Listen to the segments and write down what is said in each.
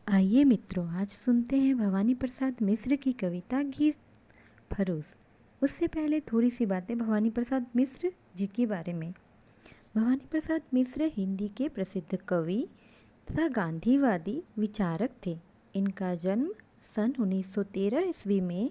आइए मित्रों, आज सुनते हैं भवानी प्रसाद मिश्र की कविता गीत फरोज। उससे पहले थोड़ी सी बातें भवानी प्रसाद मिश्र जी के बारे में। भवानी प्रसाद मिश्र हिंदी के प्रसिद्ध कवि तथा गांधीवादी विचारक थे। इनका जन्म सन 1913 ईस्वी में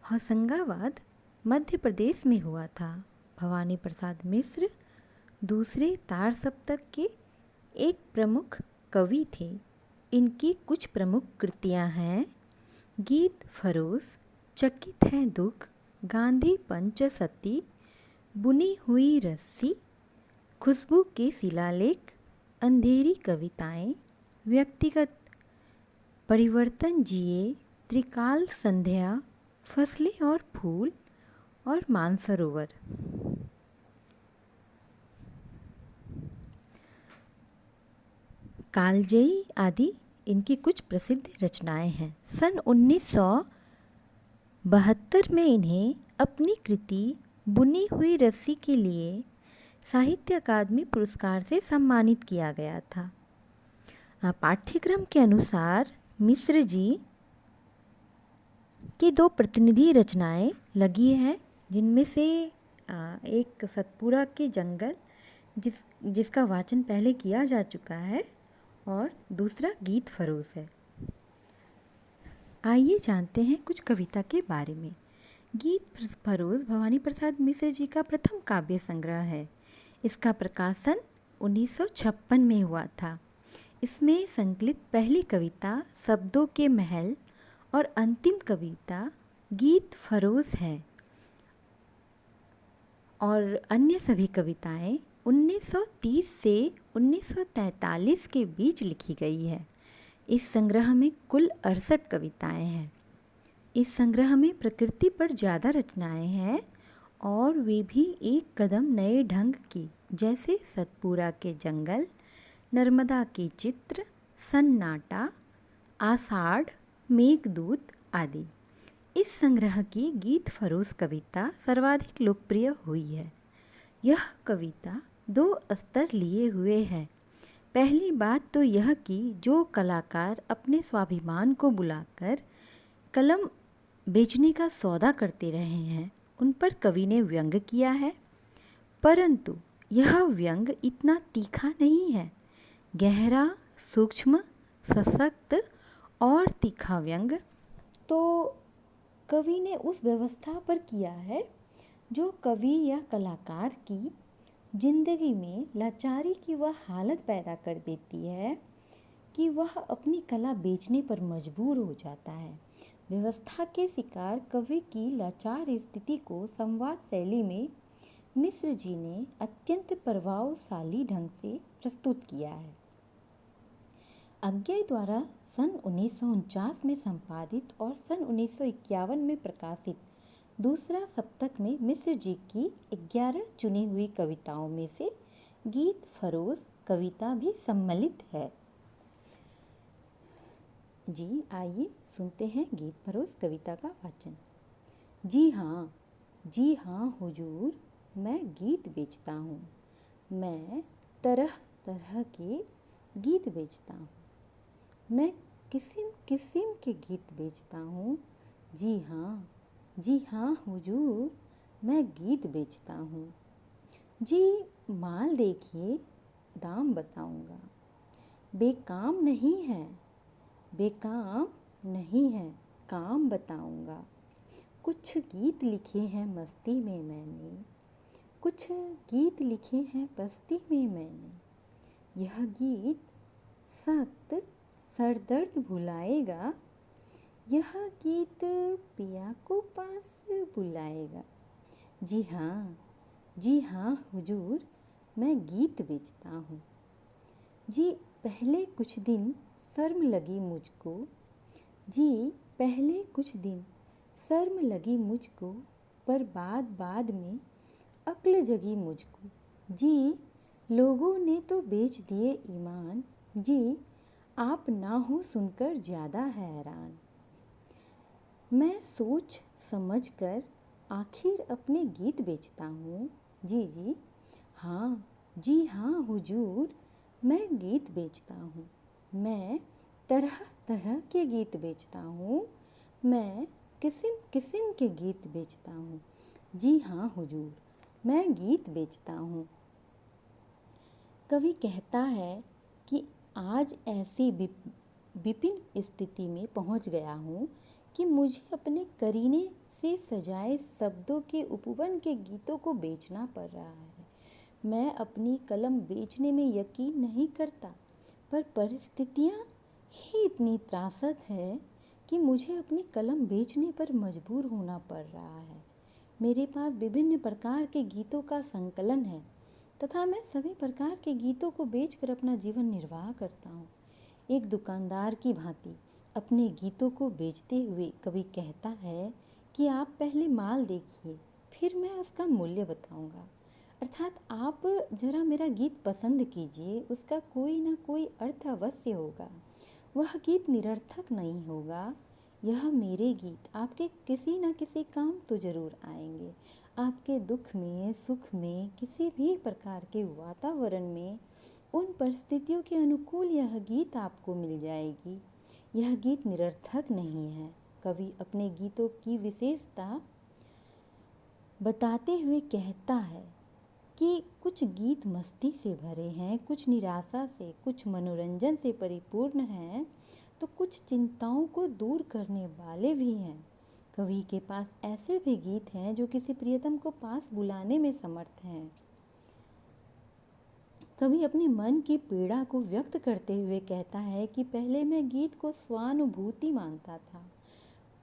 होशंगाबाद, मध्य प्रदेश में हुआ था। भवानी प्रसाद मिश्र दूसरे तार सप्तक के एक प्रमुख कवि थे। इनकी कुछ प्रमुख कृतियां हैं: गीत फरोज, चकित है दुख, गांधी पंचसती, बुनी हुई रस्सी, खुशबू के शिलालेख, अंधेरी कविताएं, व्यक्तिगत परिवर्तन जिए, त्रिकाल संध्या, फसलें और फूल और मानसरोवर। कालजयी आदि इनकी कुछ प्रसिद्ध रचनाएं हैं। सन 1972 में इन्हें अपनी कृति बुनी हुई रस्सी के लिए साहित्य अकादमी पुरस्कार से सम्मानित किया गया था। पाठ्यक्रम के अनुसार मिश्र जी की दो प्रतिनिधि रचनाएं लगी हैं, जिनमें से एक सतपुरा के जंगल जिसका वाचन पहले किया जा चुका है और दूसरा गीत फरोज है। आइए जानते हैं कुछ कविता के बारे में। गीत फरोज भवानी प्रसाद मिश्र जी का प्रथम काव्य संग्रह है। इसका प्रकाशन 1956 में हुआ था। इसमें संकलित पहली कविता शब्दों के महल और अंतिम कविता गीत फरोज है और अन्य सभी कविताएं 1930 से 1943 के बीच लिखी गई है। इस संग्रह में कुल 68 कविताएं हैं। इस संग्रह में प्रकृति पर ज़्यादा रचनाएं हैं और वे भी एक कदम नए ढंग की, जैसे सतपुरा के जंगल, नर्मदा के चित्र, सन्नाटा, आषाढ़, मेघदूत आदि। इस संग्रह की गीत फरोज कविता सर्वाधिक लोकप्रिय हुई है। यह कविता दो स्तर लिए हुए है। पहली बात तो यह कि जो कलाकार अपने स्वाभिमान को बुलाकर कलम बेचने का सौदा करते रहे हैं, उन पर कवि ने व्यंग किया है, परंतु यह व्यंग इतना तीखा नहीं है। गहरा, सूक्ष्म, सशक्त और तीखा व्यंग तो कवि ने उस व्यवस्था पर किया है जो कवि या कलाकार की जिंदगी में लाचारी की वह हालत पैदा कर देती है कि वह अपनी कला बेचने पर मजबूर हो जाता है। व्यवस्था के शिकार कवि की लाचार स्थिति को संवाद शैली में मिश्र जी ने अत्यंत प्रभावशाली ढंग से प्रस्तुत किया है। अज्ञेय द्वारा सन 1949 में संपादित और सन 1951 में प्रकाशित दूसरा सप्तक में मिश्र जी की 11 चुनी हुई कविताओं में से गीत फरोज कविता भी सम्मिलित है। जी आइए सुनते हैं गीत फरोज कविता का वाचन। जी हाँ हुजूर, मैं गीत बेचता हूँ। मैं तरह तरह के गीत बेचता हूँ। मैं किस्म किस्म के गीत बेचता हूँ। जी हाँ हुजूर, मैं गीत बेचता हूँ। जी माल देखिए, दाम बताऊँगा। बेकाम नहीं है, काम बताऊँगा। कुछ गीत लिखे हैं मस्ती में मैंने, कुछ गीत लिखे हैं बस्ती में मैंने। यह गीत सख्त सरदर्द भुलाएगा, यह गीत पिया को पास बुलाएगा। जी हाँ हुजूर, मैं गीत बेचता हूँ। जी पहले कुछ दिन शर्म लगी मुझको, जी पहले कुछ दिन शर्म लगी मुझको, पर बाद में अक्ल जगी मुझको। जी लोगों ने तो बेच दिए ईमान, जी आप ना हो सुनकर ज़्यादा हैरान। मैं सोच समझ कर आखिर अपने गीत बेचता हूँ। जी हाँ हुजूर, मैं गीत बेचता हूँ। मैं तरह तरह के गीत बेचता हूँ, मैं किस्म किस्म के गीत बेचता हूँ। जी हाँ हुजूर, मैं गीत बेचता हूँ। कवि कहता है कि आज ऐसी विपिन स्थिति में पहुँच गया हूँ कि मुझे अपने करीने से सजाए शब्दों के उपवन के गीतों को बेचना पड़ रहा है। मैं अपनी कलम बेचने में यकीन नहीं करता, पर परिस्थितियाँ ही इतनी त्रासद है कि मुझे अपनी कलम बेचने पर मजबूर होना पड़ रहा है। मेरे पास विभिन्न प्रकार के गीतों का संकलन है तथा मैं सभी प्रकार के गीतों को बेचकर अपना जीवन निर्वाह करता हूँ। एक दुकानदार की भांति अपने गीतों को बेचते हुए कवि कहता है कि आप पहले माल देखिए, फिर मैं उसका मूल्य बताऊंगा। अर्थात आप जरा मेरा गीत पसंद कीजिए, उसका कोई ना कोई अर्थ अवश्य होगा। वह गीत निरर्थक नहीं होगा। यह मेरे गीत आपके किसी न किसी काम तो जरूर आएंगे। आपके दुख में, सुख में, किसी भी प्रकार के वातावरण में, उन परिस्थितियों के अनुकूल यह गीत आपको मिल जाएगी। यह गीत निरर्थक नहीं है। कवि अपने गीतों की विशेषता बताते हुए कहता है कि कुछ गीत मस्ती से भरे हैं, कुछ निराशा से, कुछ मनोरंजन से परिपूर्ण हैं, तो कुछ चिंताओं को दूर करने वाले भी हैं। कवि के पास ऐसे भी गीत हैं जो किसी प्रियतम को पास बुलाने में समर्थ हैं। कवि अपने मन की पीड़ा को व्यक्त करते हुए कहता है कि पहले मैं गीत को स्वानुभूति मानता था,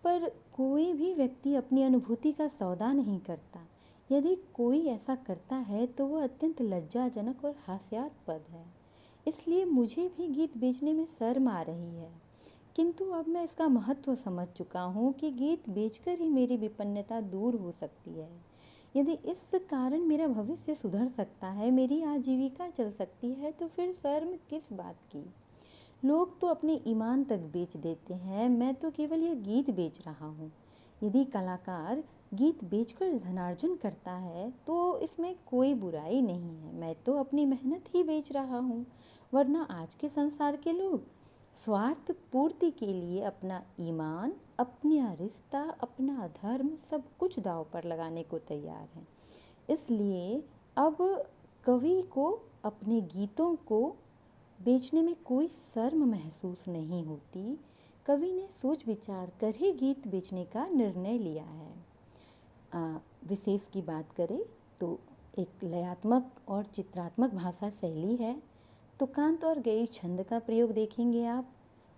पर कोई भी व्यक्ति अपनी अनुभूति का सौदा नहीं करता। यदि कोई ऐसा करता है तो वह अत्यंत लज्जाजनक और हास्यास्पद है। इसलिए मुझे भी गीत बेचने में शर्म आ रही है, किंतु अब मैं इसका महत्व समझ चुका हूँ कि गीत बेचकर ही मेरी विपन्नता दूर हो सकती है। यदि इस कारण मेरा भविष्य सुधर सकता है, मेरी आजीविका चल सकती है, तो फिर शर्म किस बात की। लोग तो अपने ईमान तक बेच देते हैं, मैं तो केवल यह गीत बेच रहा हूँ। यदि कलाकार गीत बेचकर धनार्जन करता है तो इसमें कोई बुराई नहीं है। मैं तो अपनी मेहनत ही बेच रहा हूँ, वरना आज के संसार के लोग स्वार्थ पूर्ति के लिए अपना ईमान, अपना रिश्ता, अपना धर्म सब कुछ दांव पर लगाने को तैयार हैं। इसलिए अब कवि को अपने गीतों को बेचने में कोई शर्म महसूस नहीं होती। कवि ने सोच विचार कर ही गीत बेचने का निर्णय लिया है। विशेष की बात करें तो एक लयात्मक और चित्रात्मक भाषा शैली है। तुकांत और गई छंद का प्रयोग देखेंगे आप।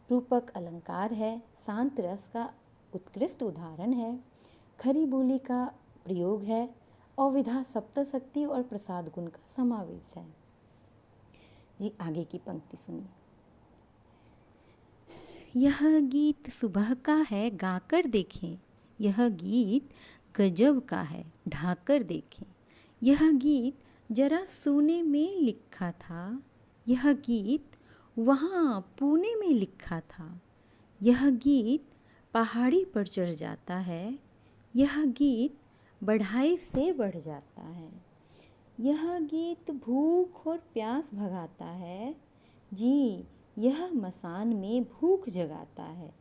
रूपक अलंकार है, शांत रस का उत्कृष्ट उदाहरण है। खरी बोली का प्रयोग है, अविधा सप्तशक्ति और प्रसाद गुण का समावेश है। जी आगे की पंक्ति सुनिए। यह गीत सुबह का है, गाकर देखें। यह गीत गजब का है, ढाकर देखें। यह गीत जरा सुने में लिखा था। यह गीत वहाँ पुणे में लिखा था। यह गीत पहाड़ी पर चढ़ जाता है। यह गीत बढ़ाई से बढ़ जाता है। यह गीत भूख और प्यास भगाता है। जी, यह मसान में भूख जगाता है।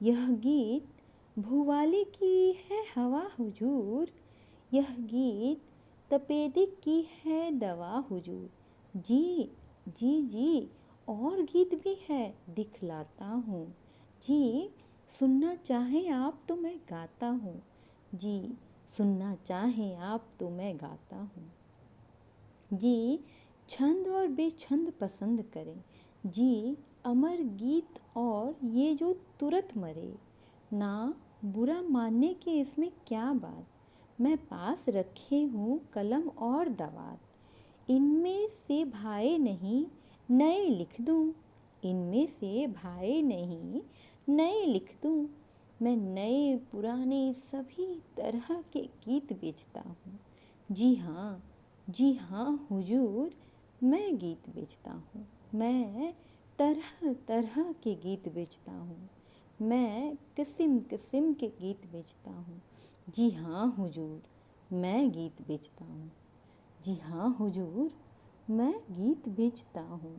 यह गीत भूवाली की है हवा हुजूर। यह गीत तपेदिक की है दवा हुजूर। जी जी जी, और गीत भी है, दिखलाता हूँ। जी, सुनना चाहें आप तो मैं गाता हूँ। जी, सुनना चाहें आप तो मैं गाता हूँ। जी, छंद और बेछंद पसंद करें। जी, अमर गीत और ये जो तुरत मरे। ना बुरा मानने के इसमें क्या बात। मैं पास रखे हूँ कलम और दवात। इनमें से भाए नहीं नए लिख दूँ। इनमें से भाए नहीं नए लिख दूँ। मैं नए पुराने सभी तरह के गीत बेचता हूँ। जी हाँ हुजूर, मैं गीत बेचता हूँ। मैं तरह तरह के गीत बेचता हूँ। मैं किस्म किस्म के गीत बेचता हूँ। जी हाँ हुजूर, मैं गीत बेचता हूँ। जी हाँ हुजूर, मैं गीत बेचता हूँ।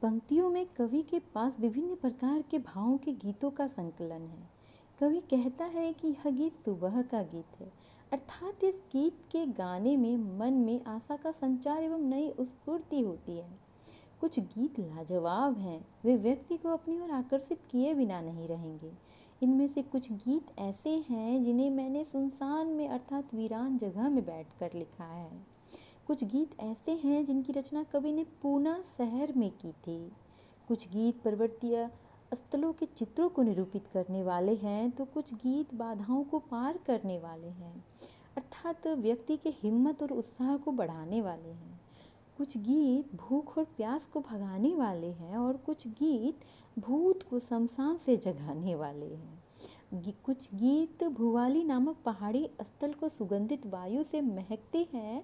पंक्तियों में कवि के पास विभिन्न प्रकार के भावों के गीतों का संकलन है। कवि कहता है कि यह गीत सुबह का गीत है, अर्थात इस गीत के गाने में मन में आशा का संचार एवं नई स्फूर्ति होती है। कुछ गीत लाजवाब हैं, वे व्यक्ति को अपनी ओर आकर्षित किए बिना नहीं रहेंगे। इनमें से कुछ गीत ऐसे हैं जिन्हें मैंने सुनसान में अर्थात वीरान जगह में बैठकर लिखा है। कुछ गीत ऐसे हैं जिनकी रचना कवि ने पूना शहर में की थी। कुछ गीत पर्वतीय स्थलों के चित्रों को निरूपित करने वाले हैं, तो कुछ गीत बाधाओं को पार करने वाले हैं, अर्थात व्यक्ति के हिम्मत और उत्साह को बढ़ाने वाले हैं। कुछ गीत भूख और प्यास को भगाने वाले हैं और कुछ गीत भूत को शमशान से जगाने वाले हैं। कुछ गीत भुवाली नामक पहाड़ी स्थल को सुगंधित वायु से महकते हैं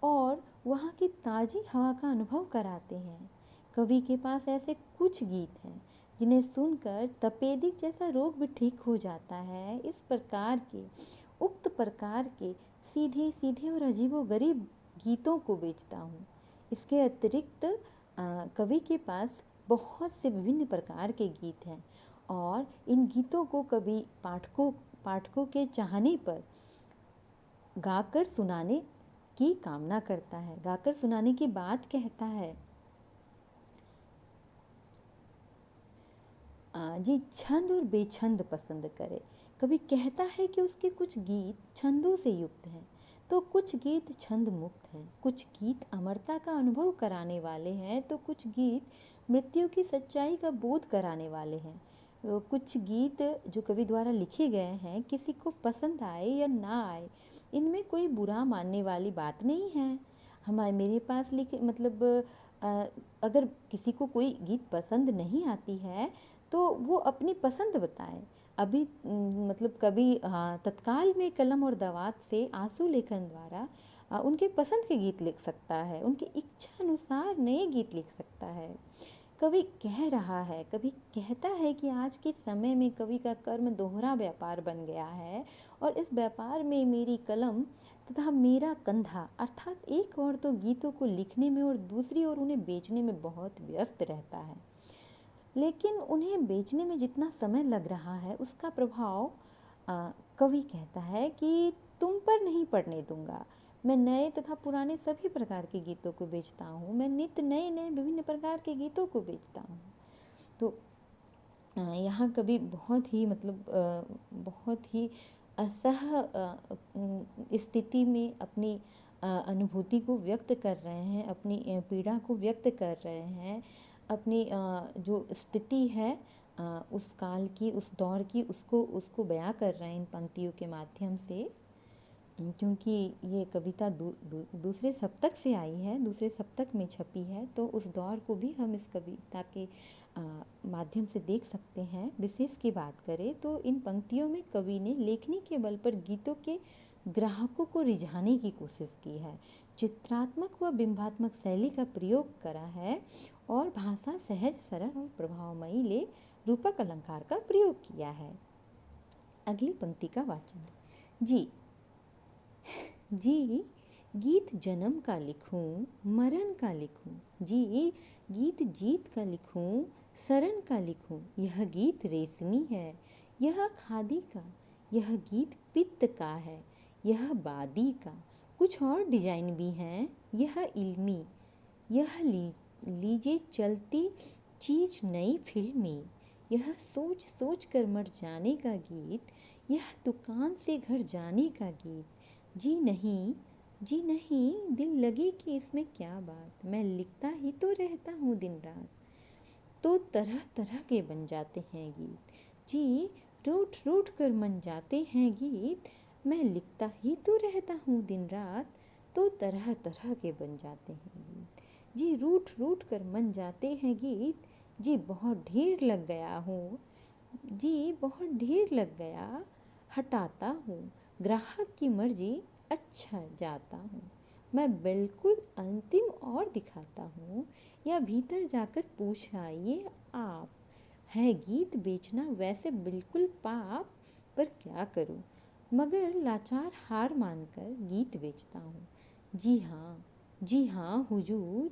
और वहाँ की ताज़ी हवा का अनुभव कराते हैं। कवि के पास ऐसे कुछ गीत हैं जिन्हें सुनकर तपेदिक जैसा रोग भी ठीक हो जाता है। इस प्रकार के उक्त प्रकार के सीधे सीधे और अजीबोगरीब गीतों को बेचता हूँ। इसके अतिरिक्त कवि के पास बहुत से विभिन्न प्रकार के गीत हैं और इन गीतों को कवि पाठकों के चाहने पर गाकर सुनाने की कामना करता है। गाकर सुनाने की बात कहता है। जी छंद और बेछंद पसंद करे। कवि कहता है कि उसके कुछ गीत छंदों से युक्त हैं, तो कुछ गीत छंद मुक्त हैं। कुछ गीत अमरता का अनुभव कराने वाले हैं, तो कुछ गीत मृत्यु की सच्चाई का बोध कराने वाले हैं। कुछ गीत जो कवि द्वारा लिखे गए हैं, किसी को पसंद आए या ना आए, इनमें कोई बुरा मानने वाली बात नहीं है। मेरे पास लिखे अगर किसी को कोई गीत पसंद नहीं आती है तो वो अपनी पसंद बताए। अभी कभी तत्काल में कलम और दवात से आंसू लेखन द्वारा उनके पसंद के गीत लिख सकता है, उनकी इच्छा अनुसार नए गीत लिख सकता है। कवि कह रहा है, कवि कहता है कि आज के समय में कवि का कर्म दोहरा व्यापार बन गया है और इस व्यापार में मेरी कलम तथा मेरा कंधा अर्थात एक ओर तो गीतों को लिखने में और दूसरी ओर उन्हें बेचने में बहुत व्यस्त रहता है। लेकिन उन्हें बेचने में जितना समय लग रहा है उसका प्रभाव कवि कहता है कि तुम पर नहीं पड़ने दूंगा। मैं नए तथा पुराने सभी प्रकार के गीतों को बेचता हूँ। मैं नित्य नए नए विभिन्न प्रकार के गीतों को बेचता हूँ। तो यहाँ कवि बहुत ही असह स्थिति में अपनी अनुभूति को व्यक्त कर रहे हैं, अपनी पीड़ा को व्यक्त कर रहे हैं, अपनी जो स्थिति है उस काल की, उस दौर की, उसको बयां कर रहे हैं इन पंक्तियों के माध्यम से। क्योंकि ये कविता दूसरे सप्तक से आई है, दूसरे सप्तक में छपी है, तो उस दौर को भी हम इस कविता के माध्यम से देख सकते हैं। विशेष की बात करें तो इन पंक्तियों में कवि ने लेखनी के बल पर गीतों के ग्राहकों को रिझाने की कोशिश की है, चित्रात्मक व बिंबात्मक शैली का प्रयोग करा है और भाषा सहज, सरल और प्रभावमयी ले रूपक अलंकार का प्रयोग किया है। अगली पंक्ति का वाचन। जी गीत जन्म का लिखूं, मरण का लिखूं। जी गीत जीत का लिखूं, शरण का लिखूं। यह गीत रेशमी है, यह खादी का, यह गीत पित्त का है, यह बादी का। कुछ और डिजाइन भी हैं, यह इल्मी, यह लीजे चलती चीज नई फिल्मी। यह सोच सोच कर मर जाने का गीत, यह दुकान से घर जाने का गीत। जी नहीं दिल लगी कि इसमें क्या बात, मैं लिखता ही तो रहता हूँ दिन रात। तो तरह तरह के बन जाते हैं गीत। जी रूठ रूठ कर मन जाते हैं गीत, मैं लिखता ही तो रहता हूँ दिन रात। तो तरह तरह के बन जाते हैं गीत। जी रूठ रूठ कर मन जाते हैं गीत। जी बहुत ढेर लग गया हूँ, जी बहुत ढेर लग गया, हटाता हूँ ग्राहक की मर्जी, अच्छा जाता हूँ। मैं बिल्कुल अंतिम और दिखाता हूँ, या भीतर जाकर पूछ आइए आप। है गीत बेचना वैसे बिल्कुल पाप, पर क्या करूँ, मगर लाचार हार मानकर गीत बेचता हूँ। जी हाँ हुजूर,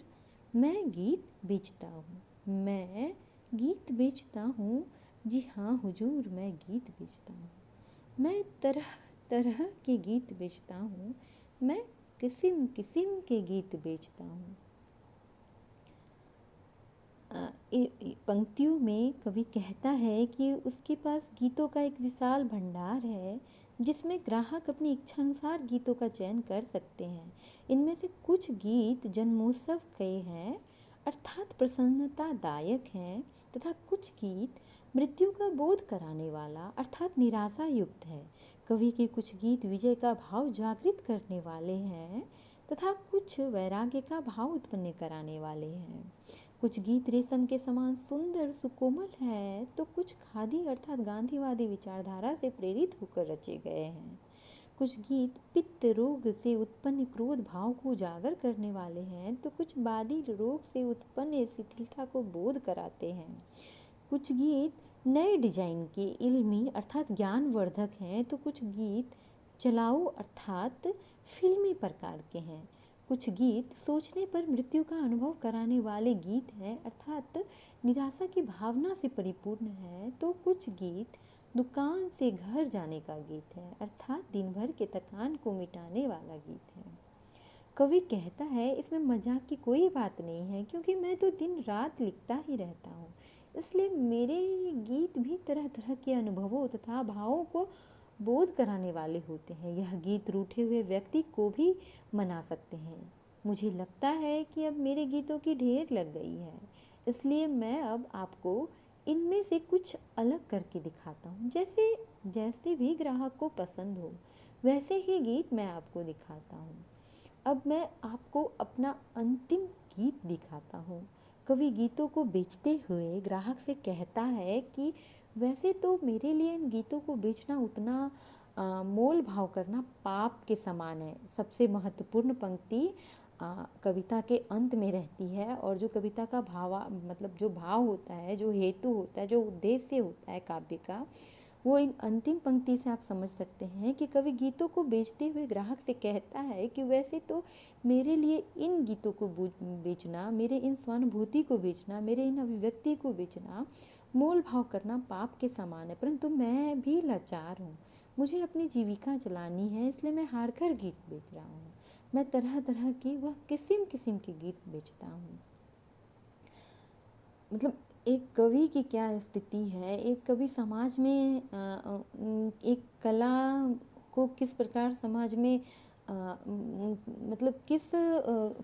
मैं गीत बेचता हूँ। मैं गीत बेचता हूँ, जी हाँ हुजूर मैं गीत बेचता हूँ। मैं तरह तरह के गीत बेचता हूँ, मैं किस्म किस्म के गीत बेचता हूँ। पंक्तियों में कवि कहता है कि उसके पास गीतों का एक विशाल भंडार है, जिसमें ग्राहक अपनी इच्छा अनुसार गीतों का चयन कर सकते हैं। इनमें से कुछ गीत जन्मोत्सव के हैं, अर्थात प्रसन्नतादायक हैं, तथा कुछ गीत मृत्यु का बोध कराने वाला अर्थात निराशा युक्त है। कवि के कुछ गीत विजय का भाव जागृत करने वाले हैं तथा कुछ वैराग्य का भाव उत्पन्न कराने वाले हैं। कुछ गीत रेशम के समान सुंदर सुकोमल है, तो कुछ खादी अर्थात गांधीवादी विचारधारा से प्रेरित होकर रचे गए हैं। कुछ गीत पित्त रोग से उत्पन्न क्रोध भाव को उजागर करने वाले हैं, तो कुछ बादी रोग से उत्पन्न शिथिलता को बोध कराते हैं। कुछ गीत नए डिजाइन के इल्मी अर्थात ज्ञानवर्धक हैं, तो कुछ गीत चलाऊ अर्थात फिल्मी प्रकार के हैं। कुछ गीत सोचने पर मृत्यु का अनुभव कराने वाले गीत हैं, अर्थात निराशा की भावना से परिपूर्ण है। तो कुछ गीत दुकान से घर जाने का गीत है, अर्थात दिन भर के थकान को मिटाने वाला गीत है। कवि कहता है इसमें मजाक की कोई बात नहीं है, क्योंकि मैं तो दिन रात लिखता ही रहता हूँ, इसलिए मेरे गीत भी तरह तरह के अनुभवों तथा भावों को बोध कराने वाले होते हैं। यह गीत रूठे हुए व्यक्ति को भी मना सकते हैं। मुझे लगता है कि अब मेरे गीतों की ढेर लग गई है, इसलिए मैं अब आपको इनमें से कुछ अलग करके दिखाता हूँ। जैसे जैसे भी ग्राहक को पसंद हो वैसे ही गीत मैं आपको दिखाता हूँ। अब मैं आपको अपना अंतिम गीत दिखाता हूँ। कवि गीतों को बेचते हुए ग्राहक से कहता है कि वैसे तो मेरे लिए इन गीतों को बेचना उतना मोल भाव करना पाप के समान है। सबसे महत्वपूर्ण पंक्ति कविता के अंत में रहती है, और जो कविता का मतलब जो भाव होता है, जो हेतु होता है, जो उद्देश्य होता है काव्य का, वो इन अंतिम पंक्ति से आप समझ सकते हैं कि कवि गीतों को बेचते हुए ग्राहक से कहता है कि वैसे तो मेरे लिए इन गीतों को बेचना, मेरे इन स्वानुभूति को बेचना, मेरे इन अभिव्यक्ति को बेचना मोल भाव करना पाप के समान है, परंतु मैं भी लाचार हूँ। मुझे अपनी जीविका चलानी है, इसलिए मैं हारकर गीत बेच रहा हूँ। मैं तरह तरह की वह किस्म किस्म के गीत बेचता हूँ। मतलब एक कवि की क्या स्थिति है, एक कवि समाज में एक कला को किस प्रकार समाज में मतलब किस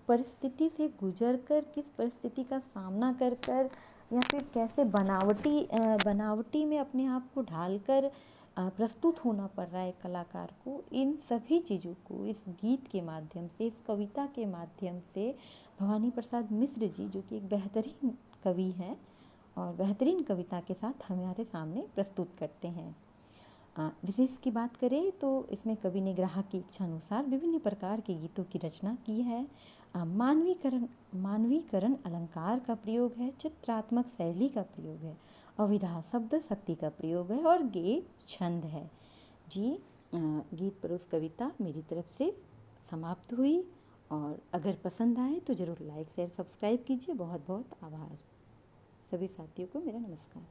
परिस्थिति से गुजर कर, किस परिस्थिति का सामना कर कर, या फिर कैसे बनावटी में अपने आप को ढालकर प्रस्तुत होना पड़ रहा है कलाकार को, इन सभी चीज़ों को इस गीत के माध्यम से, इस कविता के माध्यम से भवानी प्रसाद मिश्र जी, जो कि एक बेहतरीन कवि हैं और बेहतरीन कविता के साथ हमारे सामने प्रस्तुत करते हैं। विशेष की बात करें तो इसमें कवि ने ग्राहक की इच्छा अनुसार विभिन्न प्रकार के गीतों की रचना की है। मानवीकरण अलंकार का प्रयोग है, चित्रात्मक शैली का प्रयोग है, अविधा शब्द शक्ति का प्रयोग है और गे छंद है। जी, गीत परोस कविता मेरी तरफ से समाप्त हुई, और अगर पसंद आए तो ज़रूर लाइक शेयर सब्सक्राइब कीजिए। बहुत बहुत आभार। सभी साथियों को मेरा नमस्कार।